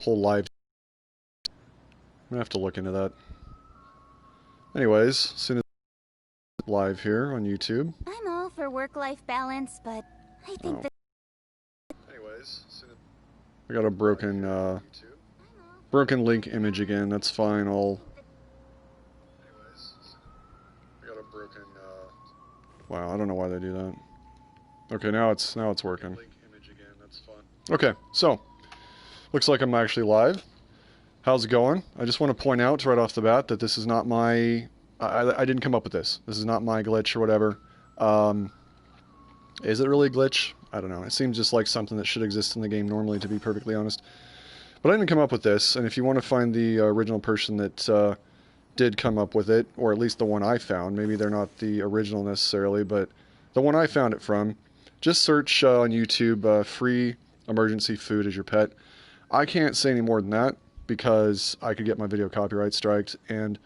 whole live. I'm gonna have to look into that. Anyways, as soon as live here on YouTube. I'm all for work-life balance, but I think that. Anyways, I got a broken link image again. That's fine. I got a broken. Wow, I don't know why they do that. Okay, now it's working. Okay, so looks like I'm actually live. How's it going? I just want to point out right off the bat that this is not my... I didn't come up with this. This is not my glitch or whatever. Is it really a glitch? I don't know. It seems just like something that should exist in the game normally, to be perfectly honest. But I didn't come up with this, and if you want to find the original person that did come up with it, or at least the one I found, maybe they're not the original necessarily, but the one I found it from, just search on YouTube, free emergency food as your pet. I can't say any more than that, because I could get my video copyright striked, and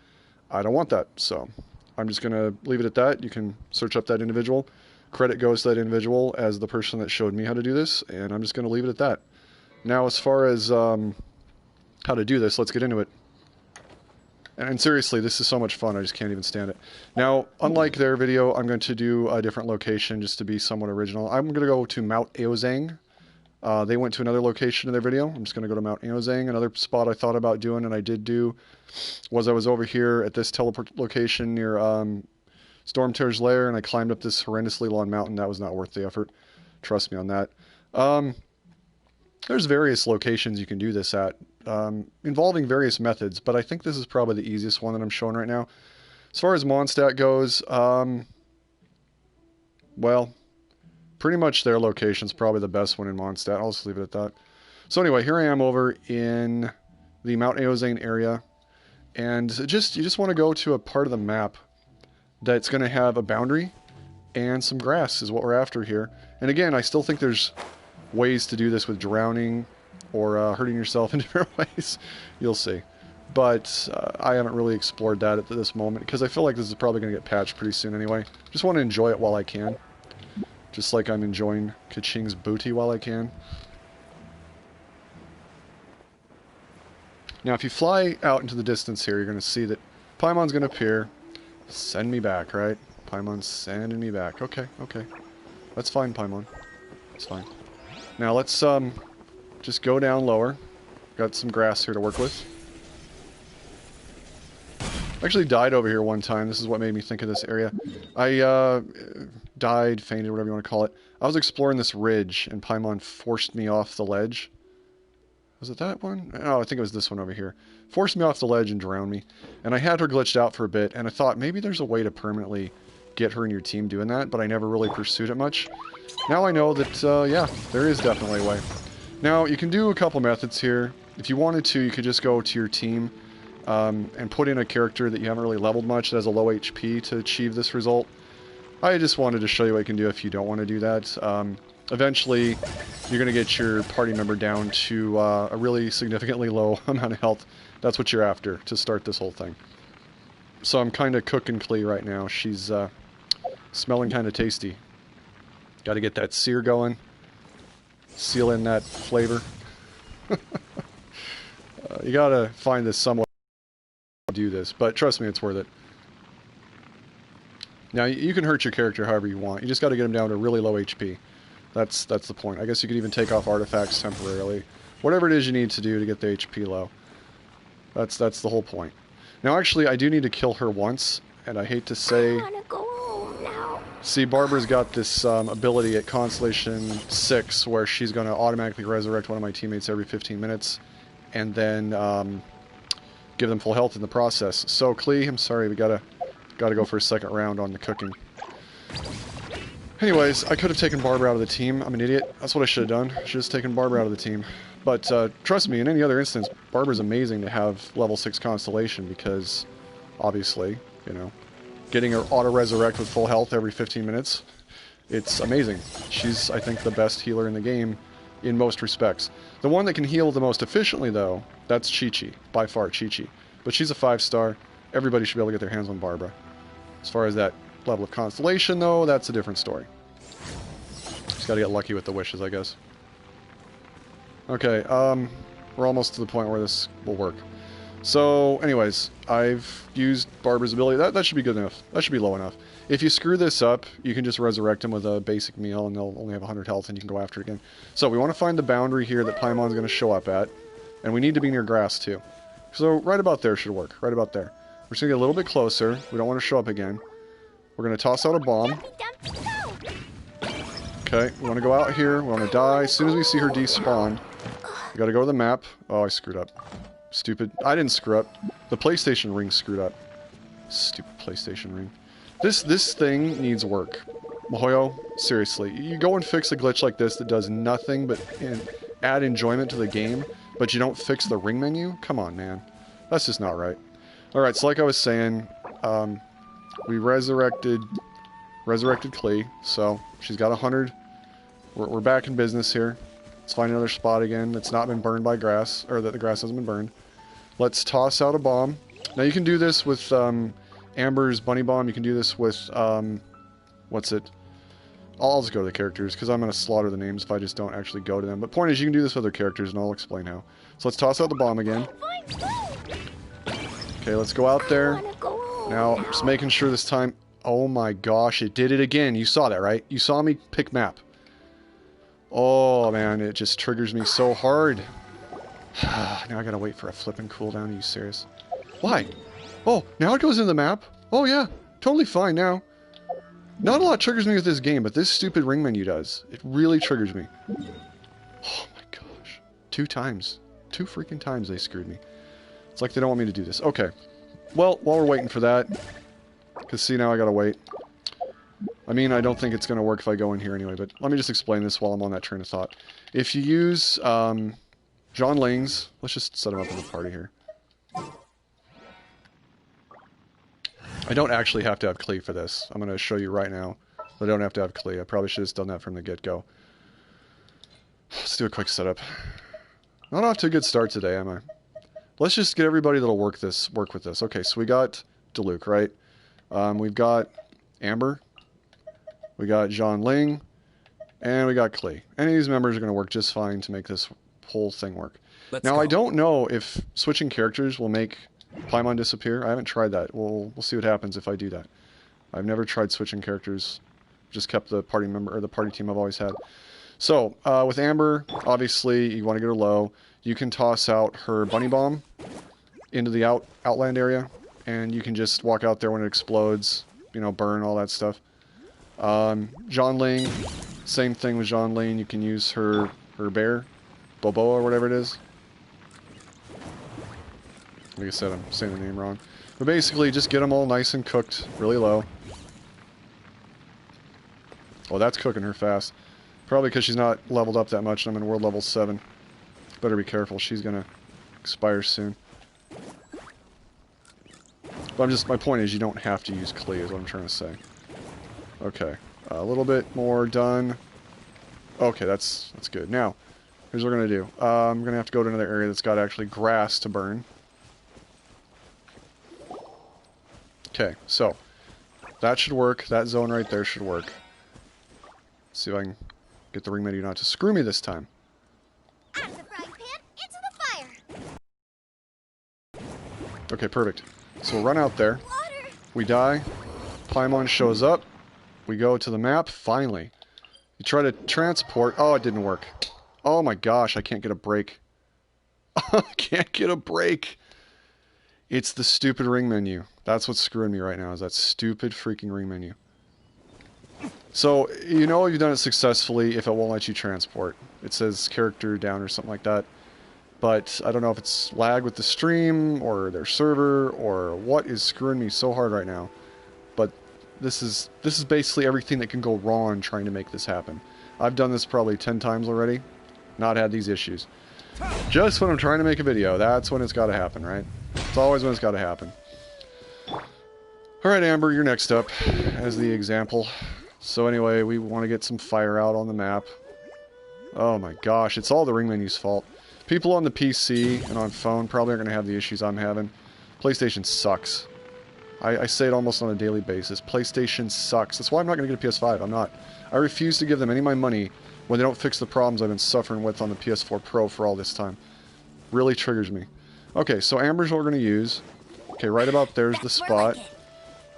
I don't want that, so I'm just going to leave it at that. You can search up that individual. Credit goes to that individual as the person that showed me how to do this, and I'm just going to leave it at that. Now, as far as how to do this, let's get into it. And seriously, this is so much fun, I just can't even stand it. Now, unlike their video, I'm going to do a different location just to be somewhat original. I'm going to go to Mount Aozang. They went to another location in their video. I'm just going to go to Mount Aozang. Another spot I thought about doing, and I did do, was I was over here at this teleport location near Stormtear's Lair, and I climbed up this horrendously long mountain. That was not worth the effort. Trust me on that. There's various locations you can do this at, involving various methods, but I think this is probably the easiest one that I'm showing right now. As far as Mondstadt goes, well, pretty much their location's probably the best one in Mondstadt. I'll just leave it at that. So anyway, here I am over in the Mount Aozane area, and you just want to go to a part of the map that's going to have a boundary and some grass is what we're after here. And again, I still think there's ways to do this with drowning or hurting yourself in different ways. You'll see. But I haven't really explored that at this moment because I feel like this is probably going to get patched pretty soon anyway. Just want to enjoy it while I can. Just like I'm enjoying Kaching's booty while I can. Now if you fly out into the distance here, you're going to see that Paimon's going to appear. Send me back, right? Paimon's sending me back. Okay, okay. That's fine, Paimon. That's fine. Now let's just go down lower. Got some grass here to work with. I actually died over here one time. This is what made me think of this area. I died, fainted, whatever you want to call it. I was exploring this ridge, and Paimon forced me off the ledge. Was it that one? Oh, I think it was this one over here. Forced me off the ledge and drowned me. And I had her glitched out for a bit, and I thought maybe there's a way to permanently get her in your team doing that, but I never really pursued it much. Now I know that, yeah, there is definitely a way. Now, you can do a couple methods here. If you wanted to, you could just go to your team and put in a character that you haven't really leveled much that has a low HP to achieve this result. I just wanted to show you what you can do if you don't want to do that. Eventually, you're going to get your party member down to a really significantly low amount of health. That's what you're after to start this whole thing. So I'm kind of cooking Klee right now. She's smelling kind of tasty. Got to get that sear going. Seal in that flavor. You got to find this somewhat to do this, but trust me, it's worth it. Now, you can hurt your character however you want. You just got to get him down to really low HP. That's the point. I guess you could even take off artifacts temporarily. Whatever it is you need to do to get the HP low. That's the whole point. Now, actually, I do need to kill her once, and I hate to say... I wanna go home now. See, Barbara's got this ability at Constellation 6 where she's going to automatically resurrect one of my teammates every 15 minutes and then give them full health in the process. So, Klee, I'm sorry, we gotta go for a second round on the cooking. Anyways, I could have taken Barbara out of the team. I'm an idiot. That's what I should have done. Should have just taken Barbara out of the team. But trust me, in any other instance, Barbara's amazing to have level 6 Constellation because, obviously, you know, getting her auto-resurrect with full health every 15 minutes, it's amazing. She's, I think, the best healer in the game in most respects. The one that can heal the most efficiently, though, that's Chi-Chi. By far, Chi-Chi. But she's a 5-star. Everybody should be able to get their hands on Barbara. As far as that level of Constellation, though, that's a different story. Just gotta get lucky with the wishes, I guess. Okay, We're almost to the point where this will work. So, anyways, I've used Barbara's ability. That should be good enough. That should be low enough. If you screw this up, you can just resurrect him with a basic meal, and they'll only have 100 health, and you can go after it again. So, we want to find the boundary here that Paimon's going to show up at, and we need to be near grass, too. So, right about there should work. Right about there. We're just going to get a little bit closer. We don't want to show up again. We're going to toss out a bomb. Okay, we want to go out here. We want to die. As soon as we see her despawn, we got to go to the map. Oh, I screwed up. Stupid. I didn't screw up. The PlayStation ring screwed up. Stupid PlayStation ring. This thing needs work. Mihoyo, seriously. You go and fix a glitch like this that does nothing but add enjoyment to the game, but you don't fix the ring menu? Come on, man. That's just not right. Alright, so like I was saying, we resurrected Klee, so she's got 100. We're back in business here. Let's find another spot again that's not been burned by grass, or that the grass hasn't been burned. Let's toss out a bomb. Now you can do this with Amber's bunny bomb. You can do this with, what's it? I'll just go to the characters, because I'm going to slaughter the names if I just don't actually go to them. But point is, you can do this with other characters, and I'll explain how. So let's toss out the bomb again. Okay, let's go out there. Now, just making sure this time... Oh my gosh, it did it again. You saw that, right? You saw me pick map. Oh, man, it just triggers me so hard. Now I gotta wait for a flipping cooldown. Are you serious? Why? Oh, now it goes into the map? Oh, yeah. Totally fine now. Not a lot triggers me with this game, but this stupid ring menu does. It really triggers me. Oh my gosh. 2 times. 2 freaking times they screwed me. It's like they don't want me to do this. Okay. Well, while we're waiting for that... Because, see, now I gotta wait. I mean, I don't think it's gonna work if I go in here anyway, but let me just explain this while I'm on that train of thought. If you use, John Ling's... Let's just set him up in the party here. I don't actually have to have Klee for this. I'm gonna show you right now. I don't have to have Klee. I probably should have just done that from the get-go. Let's do a quick setup. Not off to a good start today, am I? Let's just get everybody that'll work with this. Okay, so we got Diluc, right? We've got Amber, we got John Ling, and we got Klee. Any of these members are going to work just fine to make this whole thing work. Now, I don't know if switching characters will make Paimon disappear. I haven't tried that. We'll see what happens if I do that. I've never tried switching characters. Just kept the party member or the party team I've always had. So, with Amber, obviously, you want to get her low. You can toss out her bunny bomb into the outland area. And you can just walk out there when it explodes, you know, burn, all that stuff. John Ling, same thing with John Ling. You can use her bear, Boboa or whatever it is. Like I said, I'm saying the name wrong. But basically, just get them all nice and cooked, really low. Oh, that's cooking her fast. Probably because she's not leveled up that much, and I'm in world level 7. Better be careful, she's going to expire soon. But my point is, you don't have to use Klee, is what I'm trying to say. Okay, a little bit more done. Okay, that's good. Now, here's what we're going to do. I'm going to have to go to another area that's got actually grass to burn. Okay, so, that should work. That zone right there should work. Let's see if I can get the ring menu not to screw me this time. Out of the frying pan, into the fire. Okay, perfect. So we'll run out there. Water. We die. Paimon shows up. We go to the map. Finally. You try to transport. Oh, it didn't work. Oh my gosh, I can't get a break. I can't get a break. It's the stupid ring menu. That's what's screwing me right now, is that stupid freaking ring menu. So, you know you've done it successfully if it won't let you transport. It says character down or something like that. But I don't know if it's lag with the stream or their server or what is screwing me so hard right now. But this is basically everything that can go wrong trying to make this happen. I've done this probably 10 times already. Not had these issues. Just when I'm trying to make a video, that's when it's got to happen, right? It's always when it's got to happen. Alright, Amber, you're next up as the example. So anyway, we want to get some fire out on the map. Oh my gosh, it's all the ring menu's fault. People on the PC and on phone probably aren't going to have the issues I'm having. PlayStation sucks. I say it almost on a daily basis. PlayStation sucks. That's why I'm not going to get a PS5. I'm not. I refuse to give them any of my money when they don't fix the problems I've been suffering with on the PS4 Pro for all this time. Really triggers me. Okay, so Amber's what we're going to use. Okay, right about there's the spot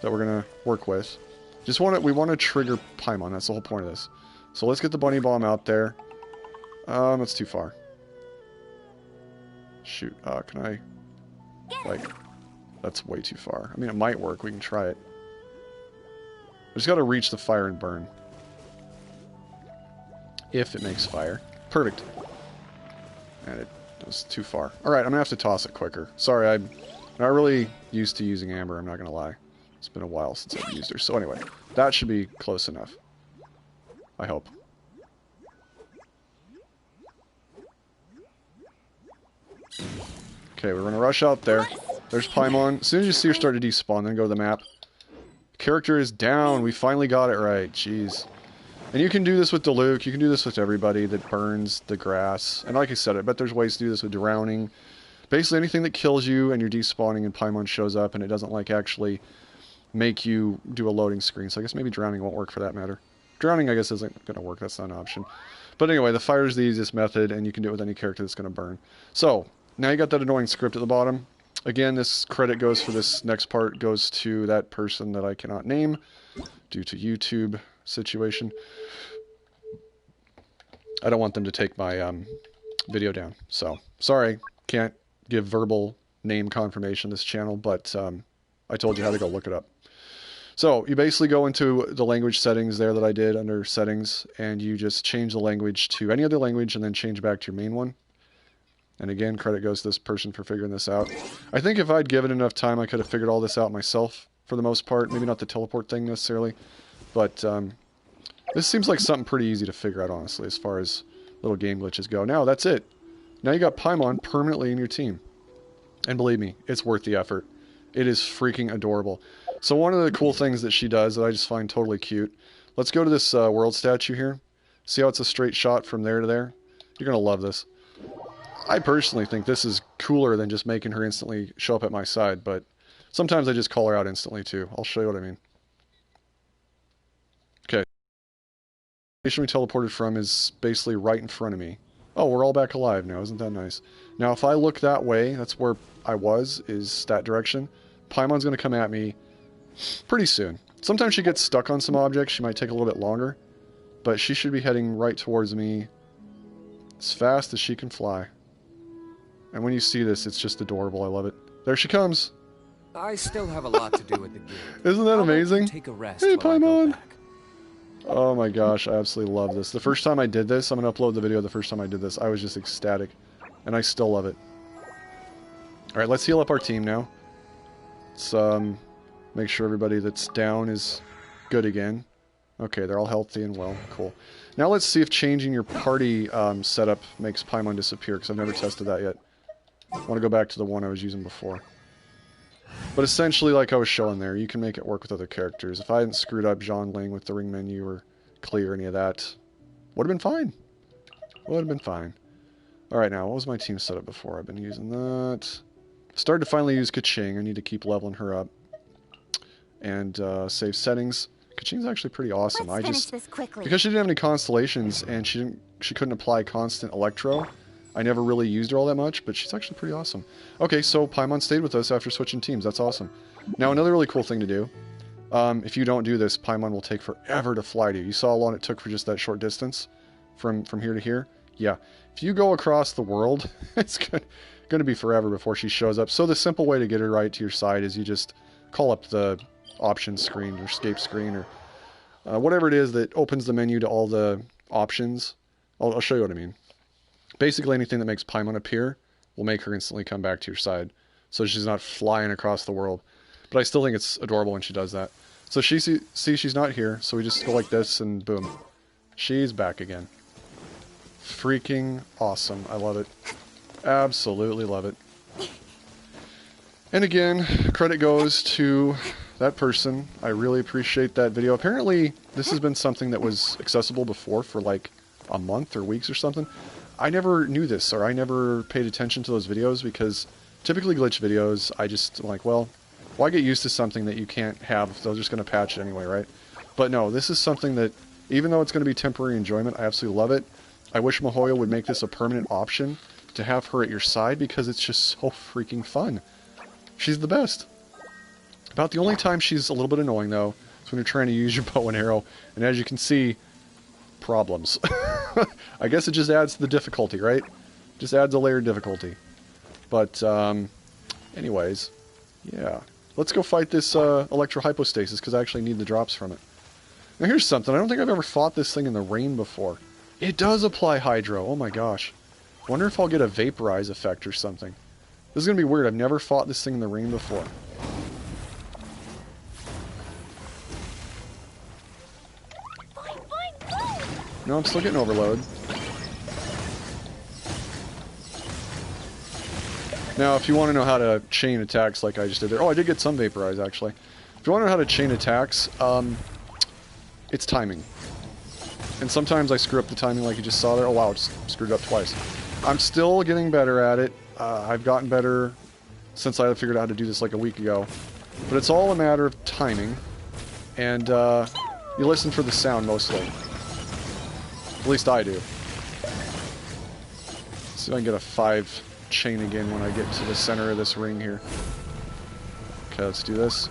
that we're going to work with. We want to trigger Paimon. That's the whole point of this. So let's get the bunny bomb out there. That's too far. Shoot, can I... Like, that's way too far. I mean, it might work. We can try it. I just gotta reach the fire and burn. If it makes fire. Perfect. And it was too far. Alright, I'm gonna have to toss it quicker. Sorry, I'm not really used to using Amber, I'm not gonna lie. It's been a while since I've used her. So anyway, that should be close enough. I hope. Okay, we're gonna rush out there. There's Paimon. As soon as you see her start to despawn, then go to the map. Character is down. We finally got it right. Jeez. And you can do this with Diluc. You can do this with everybody that burns the grass. And like I said, I bet there's ways to do this with drowning. Basically anything that kills you and you're despawning and Paimon shows up and it doesn't like actually make you do a loading screen. So I guess maybe drowning won't work for that matter. Drowning I guess isn't going to work. That's not an option. But anyway, the fire is the easiest method and you can do it with any character that's going to burn. So now you got that annoying script at the bottom. Again, this credit goes for this next part goes to that person that I cannot name due to YouTube situation. I don't want them to take my video down. So, sorry, can't give verbal name confirmation this channel, but I told you how to go look it up. So, you basically go into the language settings there that I did under settings, and you just change the language to any other language and then change back to your main one. And again, credit goes to this person for figuring this out. I think if I'd given enough time, I could have figured all this out myself, for the most part. Maybe not the teleport thing necessarily. But this seems like something pretty easy to figure out, honestly, as far as little game glitches go. Now, that's it. Now you got Paimon permanently in your team. And believe me, it's worth the effort. It is freaking adorable. So one of the cool things that she does that I just find totally cute. Let's go to this world statue here. See how it's a straight shot from there to there? You're going to love this. I personally think this is cooler than just making her instantly show up at my side, but sometimes I just call her out instantly too. I'll show you what I mean. Okay. The station we teleported from is basically right in front of me. Oh, we're all back alive now. Isn't that nice? Now, if I look that way, that's where I was, is that direction. Paimon's going to come at me pretty soon. Sometimes she gets stuck on some objects. She might take a little bit longer, but she should be heading right towards me as fast as she can fly. And when you see this, it's just adorable. I love it. There she comes. I still have a lot to do with the guild. Isn't that amazing? Take a rest Hey, while I go Paimon. back. Oh my gosh, I absolutely love this. The first time I did this, I'm going to upload the video the first time I did this, I was just ecstatic. And I still love it. Alright, let's heal up our team now. Let's make sure everybody that's down is good again. Okay, they're all healthy and well. Cool. Now let's see if changing your party setup makes Paimon disappear, because I've never tested that yet. I want to go back to the one I was using before. But essentially, like I was showing there, you can make it work with other characters. If I hadn't screwed up Zhong Ling with the ring menu or clear any of that, would have been fine. Would have been fine. Alright, now, what was my team setup before? I've been using that. Started to finally use Kaching. I need to keep leveling her up. And save settings. Kaching's actually pretty awesome. Let's finish this quickly. Because she didn't have any constellations and she couldn't apply constant electro, I never really used her all that much, but she's actually pretty awesome. Okay, so Paimon stayed with us after switching teams. That's awesome. Now, another really cool thing to do. If you don't do this, Paimon will take forever to fly to you. You saw how long it took for just that short distance from here to here? Yeah. If you go across the world, it's going to be forever before she shows up. So the simple way to get her right to your side is you just call up the options screen or escape screen or whatever it is that opens the menu to all the options. I'll show you what I mean. Basically anything that makes Paimon appear will make her instantly come back to your side. So she's not flying across the world. But I still think it's adorable when she does that. So see, she's not here. So we just go like this and boom. She's back again. Freaking awesome. I love it. Absolutely love it. And again, credit goes to that person. I really appreciate that video. Apparently, this has been something that was accessible before for like a month or weeks or something. I never knew this, or I never paid attention to those videos, because typically glitch videos, I just like, well, why get used to something that you can't have? They're just going to patch it anyway, right? But no, this is something that, even though it's going to be temporary enjoyment, I absolutely love it. I wish Mihoyo would make this a permanent option to have her at your side because it's just so freaking fun. She's the best. About the only time she's a little bit annoying, though, is when you're trying to use your bow and arrow. And as you can see, problems. I guess it just adds to the difficulty, right? Just adds a layer of difficulty. But, anyways, yeah. Let's go fight this electrohypostasis, because I actually need the drops from it. Now here's something. I don't think I've ever fought this thing in the rain before. It does apply hydro. Oh my gosh. Wonder if I'll get a vaporize effect or something. This is going to be weird. I've never fought this thing in the rain before. No, I'm still getting overload. Now, if you want to know how to chain attacks like I just did there... Oh, I did get some vaporize, actually. If you want to know how to chain attacks, it's timing. And sometimes I screw up the timing like you just saw there. Oh, wow, it's screwed up twice. I'm still getting better at it. I've gotten better since I figured out how to do this like a week ago. But it's all a matter of timing. And, you listen for the sound, mostly. At least I do. Let's see if I can get a 5 chain again when I get to the center of this ring here. Okay, let's do this.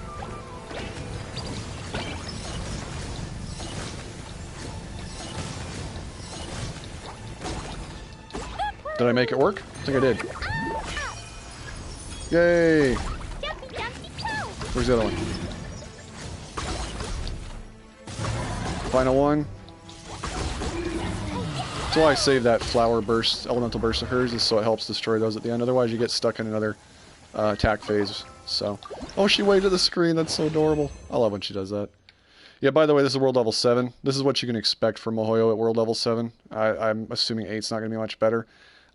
Did I make it work? I think I did. Yay! Where's the other one? Final one. That's why I save that flower burst, elemental burst of hers, is so it helps destroy those at the end. Otherwise you get stuck in another attack phase. So, oh, she waved at the screen. That's so adorable. I love when she does that. Yeah, by the way, this is world level 7. This is what you can expect from Mihoyo at world level 7. I'm assuming 8's not going to be much better.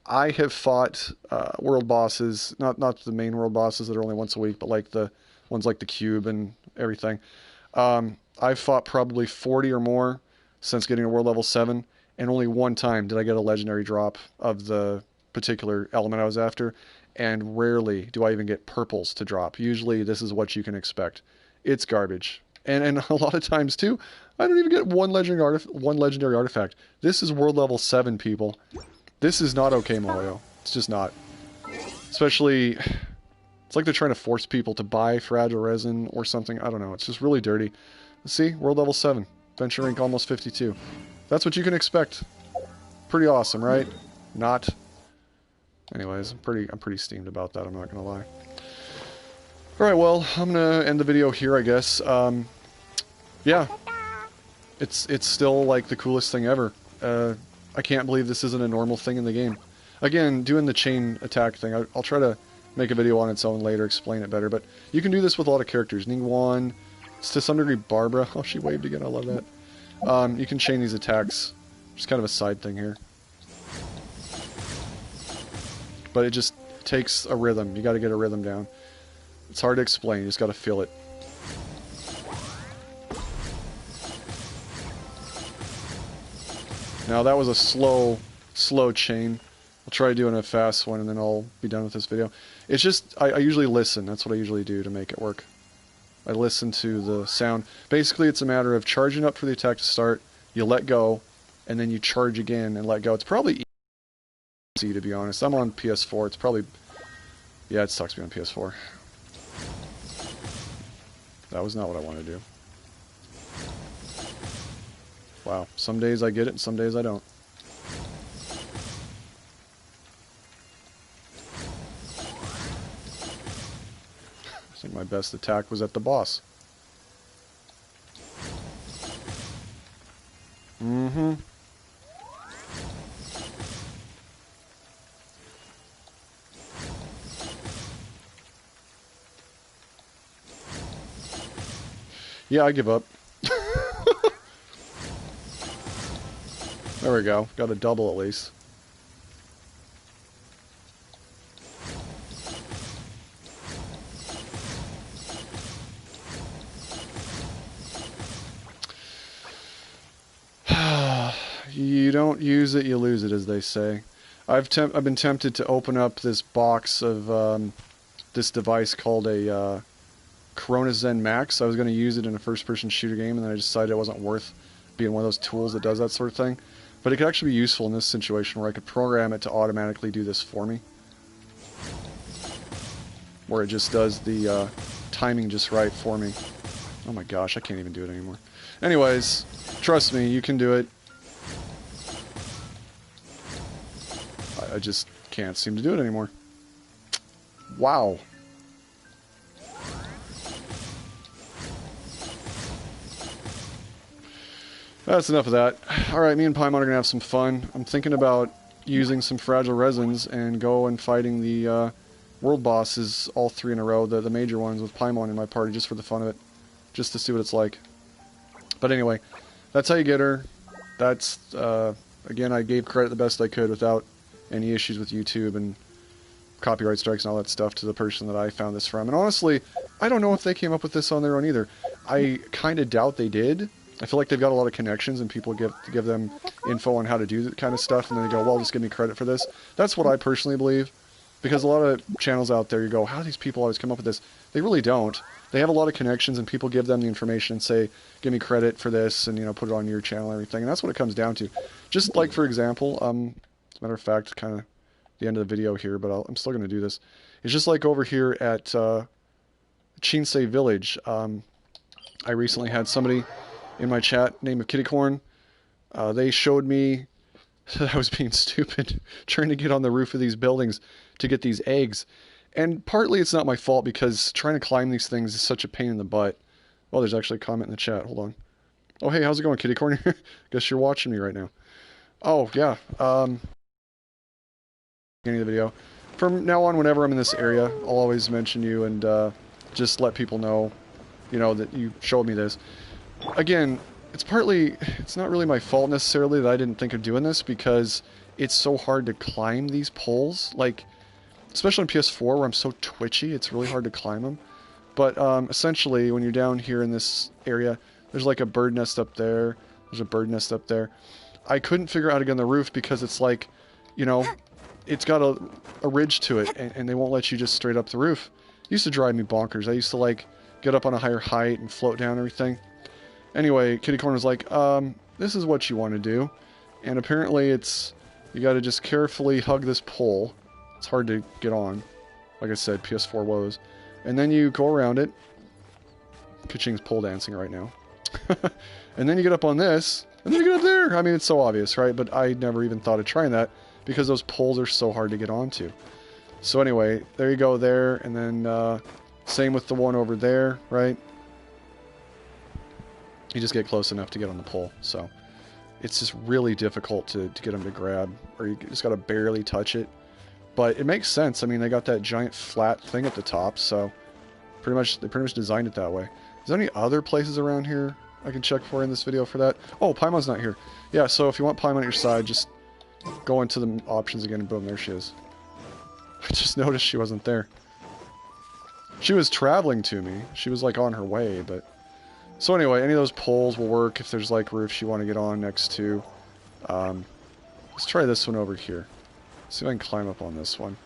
I have fought world bosses, not the main world bosses that are only once a week, but like the ones like the Cube and everything. I've fought probably 40 or more since getting to world level 7, and only one time did I get a legendary drop of the particular element I was after, and rarely do I even get purples to drop. Usually this is what you can expect. It's garbage. And a lot of times too, I don't even get one legendary artifact. This is world level 7, people. This is not okay, Mihoyo. It's just not. Especially, it's like they're trying to force people to buy fragile resin or something. I don't know. It's just really dirty. Let's see, world level 7. Venture rank almost 52. That's what you can expect. Pretty awesome, right? Not. Anyways, I'm pretty steamed about that, I'm not gonna lie. Alright, well, I'm gonna end the video here, I guess. Yeah. It's still, like, the coolest thing ever. I can't believe this isn't a normal thing in the game. Again, doing the chain attack thing, I'll try to make a video on its own later, explain it better, but you can do this with a lot of characters. Ningguang, to some degree Barbara. Oh, she waved again, I love that. You can chain these attacks. Just kind of a side thing here. But it just takes a rhythm. You gotta get a rhythm down. It's hard to explain, you just gotta feel it. Now that was a slow chain. I'll try doing a fast one and then I'll be done with this video. It's just, I usually listen. That's what I usually do to make it work. I listen to the sound. Basically it's a matter of charging up for the attack to start, you let go, and then you charge again and let go. It's probably easy, to be honest. I'm on PS4. It's probably... Yeah, it sucks being on PS4. That was not what I wanted to do. Wow. Some days I get it and some days I don't. I think my best attack was at the boss. Mm-hmm. Yeah, I give up. There we go. Got a double at least. You don't use it, you lose it, as they say. I've been tempted to open up this box of this device called a Corona Zen Max. I was going to use it in a first-person shooter game, and then I decided it wasn't worth being one of those tools that does that sort of thing. But it could actually be useful in this situation where I could program it to automatically do this for me. Where it just does the timing just right for me. Oh my gosh, I can't even do it anymore. Anyways, trust me, you can do it. I just can't seem to do it anymore. Wow. That's enough of that. Alright, me and Paimon are going to have some fun. I'm thinking about using some fragile resins and go and fighting the world bosses all 3 in a row, the major ones with Paimon in my party, just for the fun of it. Just to see what it's like. But anyway, that's how you get her. That's, again, I gave credit the best I could without any issues with YouTube and copyright strikes and all that stuff to the person that I found this from. And honestly, I don't know if they came up with this on their own either. I kind of doubt they did. I feel like they've got a lot of connections and people give them info on how to do that kind of stuff, and then they go, well, just give me credit for this. That's what I personally believe. Because a lot of channels out there, you go, how do these people always come up with this? They really don't. They have a lot of connections, and people give them the information and say, give me credit for this, and, you know, put it on your channel and everything. And that's what it comes down to. Just like, for example, as a matter of fact, kind of the end of the video here, but I'm still going to do this. It's just like over here at Chinsei Village. I recently had somebody in my chat named Kittycorn. They showed me that I was being stupid trying to get on the roof of these buildings to get these eggs. And partly it's not my fault because trying to climb these things is such a pain in the butt. Well, there's actually a comment in the chat. Hold on. Oh, hey, how's it going, Kittycorn? Guess you're watching me right now. Oh, yeah. Beginning of the video. From now on, whenever I'm in this area, I'll always mention you and just let people know, you know, that you showed me this. Again, it's not really my fault necessarily that I didn't think of doing this because it's so hard to climb these poles. Like, especially on PS4 where I'm so twitchy, it's really hard to climb them. But essentially, when you're down here in this area, there's like a bird nest up there. There's a bird nest up there. I couldn't figure out how to get on the roof because it's like, you know, it's got a ridge to it, and they won't let you just straight up the roof. It used to drive me bonkers. I used to, like, get up on a higher height and float down and everything. Anyway, Kittycorn was like, this is what you want to do. And apparently it's, you got to just carefully hug this pole. It's hard to get on. Like I said, PS4 woes. And then you go around it. Kaching's pole dancing right now. And then you get up on this. And then you get up there. I mean, it's so obvious, right? But I never even thought of trying that because those poles are so hard to get onto. So anyway, there you go there. And then same with the one over there, right? You just get close enough to get on the pole. So it's just really difficult to get them to grab. Or you just got to barely touch it. But it makes sense. I mean, they got that giant flat thing at the top. So they pretty much designed it that way. Is there any other places around here I can check for in this video for that? Oh, Paimon's not here. Yeah, so if you want Paimon at your side, just go into the options again and boom, there she is. I just noticed she wasn't there. She was traveling to me. She was like on her way, but... So anyway, any of those poles will work if there's like roofs you want to get on next to. Let's try this one over here. See if I can climb up on this one.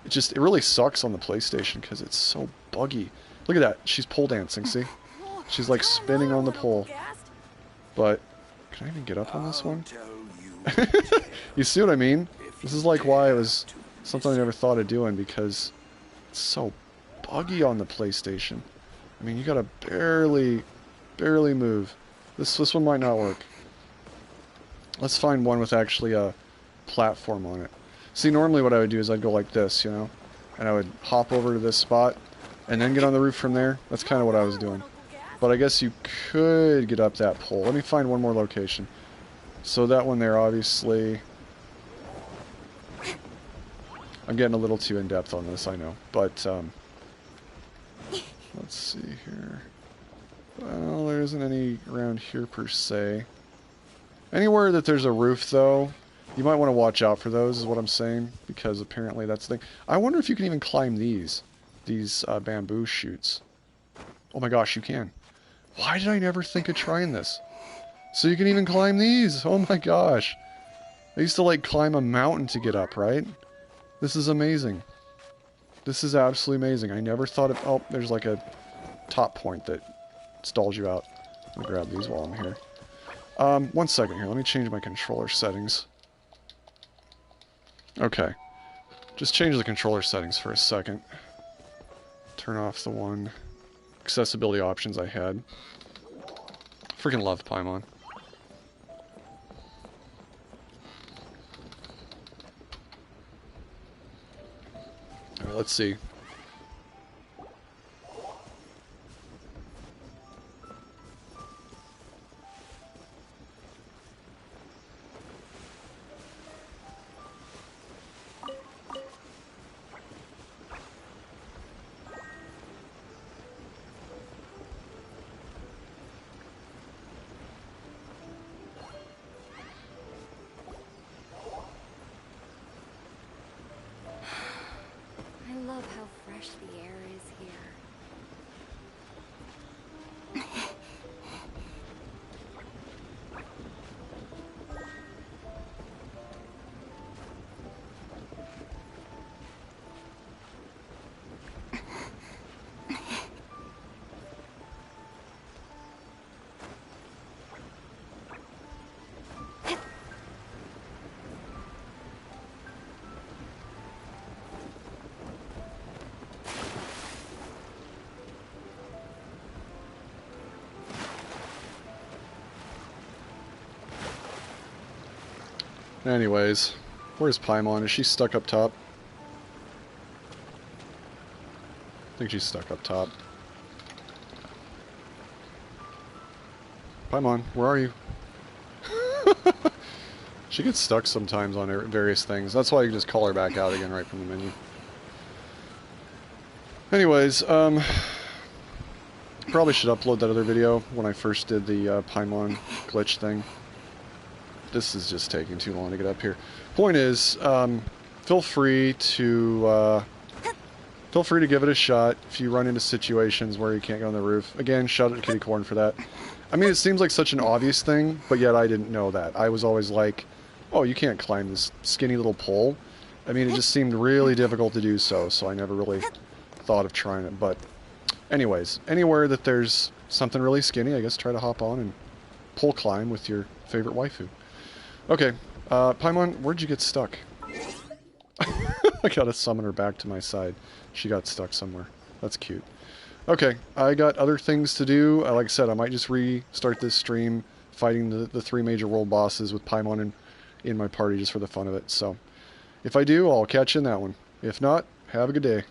It really sucks on the PlayStation because it's so buggy. Look at that. She's pole dancing, see? She's like spinning on the pole. But, can I even get up on this one? You see what I mean? This is like why it was something I never thought of doing because it's so buggy on the PlayStation. I mean, you gotta barely move. This one might not work. Let's find one with actually a platform on it. See, normally what I would do is I'd go like this, you know? And I would hop over to this spot and then get on the roof from there. That's kind of what I was doing. But I guess you could get up that pole. Let me find one more location. So that one there, obviously... I'm getting a little too in-depth on this, I know. But, let's see here. Well, there isn't any around here per se. Anywhere that there's a roof, though, you might want to watch out for those, is what I'm saying. Because apparently that's the thing. I wonder if you can even climb these bamboo shoots. Oh my gosh, you can. Why did I never think of trying this? So you can even climb these! Oh my gosh! I used to, like, climb a mountain to get up, right? This is amazing. This is absolutely amazing. I never thought of... Oh, there's like a top point that stalls you out. I'm gonna grab these while I'm here. One second here. Let me change my controller settings. Okay. Just change the controller settings for a second. Turn off the one accessibility options I had. Freaking love Paimon. Alright, let's see. I love how fresh the air is here. Anyways, where's Paimon? Is she stuck up top? I think she's stuck up top. Paimon, where are you? She gets stuck sometimes on various things. That's why you can just call her back out again right from the menu. Anyways, probably should upload that other video when I first did the Paimon glitch thing. This is just taking too long to get up here. Point is, feel free to give it a shot if you run into situations where you can't get on the roof. Again, shout out to Kitty Corn for that. I mean, it seems like such an obvious thing, but yet I didn't know that. I was always like, oh, you can't climb this skinny little pole. I mean, it just seemed really difficult to do so I never really thought of trying it. But anyways, anywhere that there's something really skinny, I guess try to hop on and pole climb with your favorite waifu. Okay, Paimon, where'd you get stuck? I gotta summon her back to my side. She got stuck somewhere. That's cute. Okay, I got other things to do. Like I said, I might just restart this stream fighting the three major world bosses with Paimon in my party just for the fun of it. So, if I do, I'll catch you in that one. If not, have a good day.